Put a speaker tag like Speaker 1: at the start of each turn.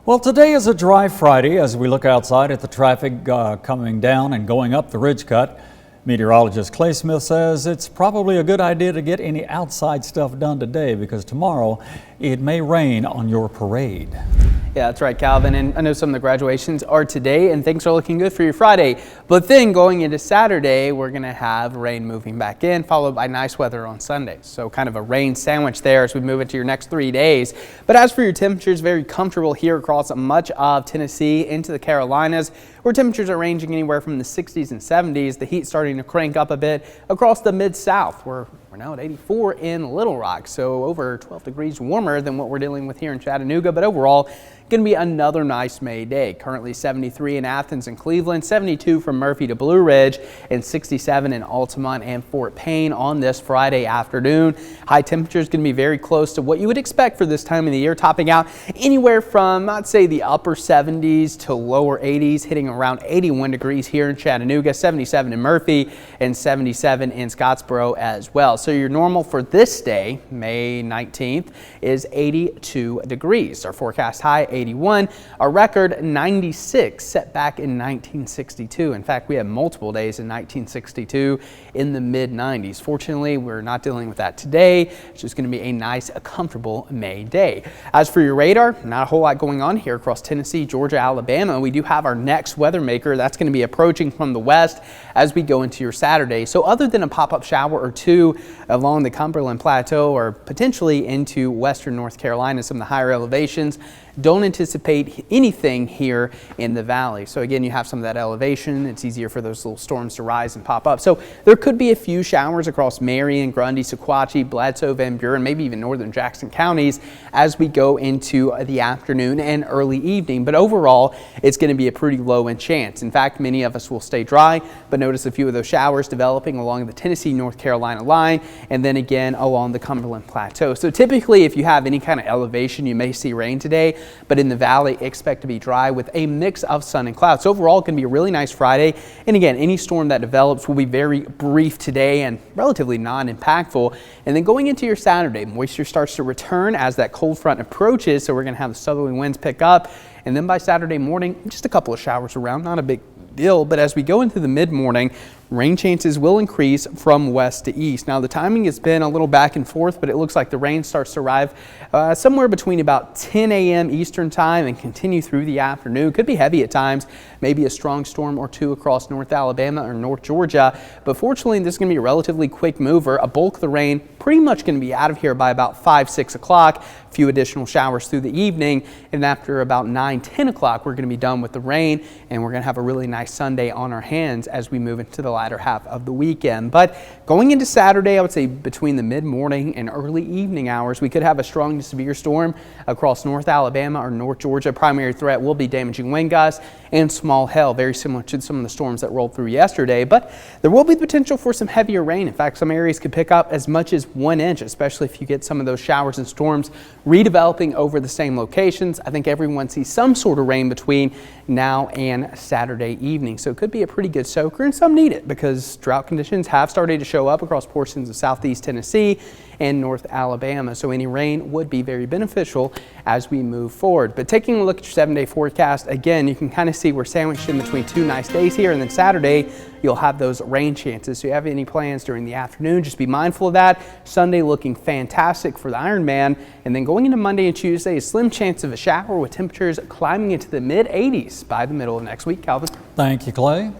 Speaker 1: Well, today is a dry Friday as we look outside at the traffic coming down and going up the ridge cut. Meteorologist Clay Smith says it's probably a good idea to get any outside stuff done today because tomorrow it may rain on your parade.
Speaker 2: Yeah, that's right, Calvin. And I know some of the graduations are today and things are looking good for your Friday. But then going into Saturday, we're going to have rain moving back in, followed by nice weather on Sunday. So kind of a rain sandwich there as we move into your next 3 days. But as for your temperatures, very comfortable here across much of Tennessee into the Carolinas, where temperatures are ranging anywhere from the 60s and 70s. The heat starting to crank up a bit across the Mid-South, where we're now at 84 in Little Rock, so over 12 degrees warmer than what we're dealing with here in Chattanooga. But overall, going to be another nice May day. Currently 73 in Athens and Cleveland, 72 from Murphy to Blue Ridge, and 67 in Altamont and Fort Payne on this Friday afternoon. High temperatures going to be very close to what you would expect for this time of the year, topping out anywhere from, I'd say, the upper 70s to lower 80s, hitting around 81 degrees here in Chattanooga, 77 in Murphy, and 77 in Scottsboro as well. So your normal for this day, May 19th, is 82 degrees. Our forecast high, 81. Our record, 96, set back in 1962. In fact, we had multiple days in 1962 in the mid-90s. Fortunately, we're not dealing with that today. It's just going to be a nice, comfortable May day. As for your radar, not a whole lot going on here across Tennessee, Georgia, Alabama. We do have our next weather maker that's going to be approaching from the west as we go into your Saturday. So other than a pop-up shower or two along the Cumberland Plateau or potentially into western North Carolina, some of the higher elevations, don't anticipate anything here in the valley. So again, you have some of that elevation. It's easier for those little storms to rise and pop up. So there could be a few showers across Marion, Grundy, Sequatchie, Bledsoe, Van Buren, maybe even northern Jackson counties as we go into the afternoon and early evening. But overall, it's going to be a pretty low in chance. In fact, many of us will stay dry, but notice a few of those showers developing along the Tennessee-North Carolina line and then again along the Cumberland Plateau. So typically, if you have any kind of elevation, you may see rain today. But in the valley, expect to be dry with a mix of sun and clouds. Overall, it can be a really nice Friday. And again, any storm that develops will be very brief today and relatively non-impactful. And then going into your Saturday, moisture starts to return as that cold front approaches. So we're going to have the southerly winds pick up. And then by Saturday morning, just a couple of showers around, not a big deal. But as we go into the mid-morning, rain chances will increase from west to east. Now the timing has been a little back and forth, but it looks like the rain starts to arrive somewhere between about 10 a.m. Eastern time and continue through the afternoon. Could be heavy at times, maybe a strong storm or two across North Alabama or North Georgia. But fortunately, this is going to be a relatively quick mover. A bulk of the rain pretty much going to be out of here by about 5-6 o'clock. A few additional showers through the evening. And after about 9-10 o'clock, we're going to be done with the rain and we're going to have a really nice Sunday on our hands as we move into the latter half of the weekend. But going into Saturday, I would say between the mid-morning and early evening hours, we could have a strong to severe storm across North Alabama or North Georgia. Primary threat will be damaging wind gusts and small hail, very similar to some of the storms that rolled through yesterday. But there will be potential for some heavier rain. In fact, some areas could pick up as much as 1 inch, especially if you get some of those showers and storms redeveloping over the same locations. I think everyone sees some sort of rain between now and Saturday evening. So it could be a pretty good soaker, and some need it because drought conditions have started to show up across portions of southeast Tennessee and North Alabama. So any rain would be very beneficial as we move forward. But taking a look at your 7-day forecast, again, you can kind of see we're sandwiched in between two nice days here, and then Saturday you'll have those rain chances. So if you have any plans during the afternoon, just be mindful of that. Sunday looking fantastic for the Ironman, and then going into Monday and Tuesday, a slim chance of a shower with temperatures climbing into the mid-80s by the middle of next week. Calvin.
Speaker 1: Thank you, Clay.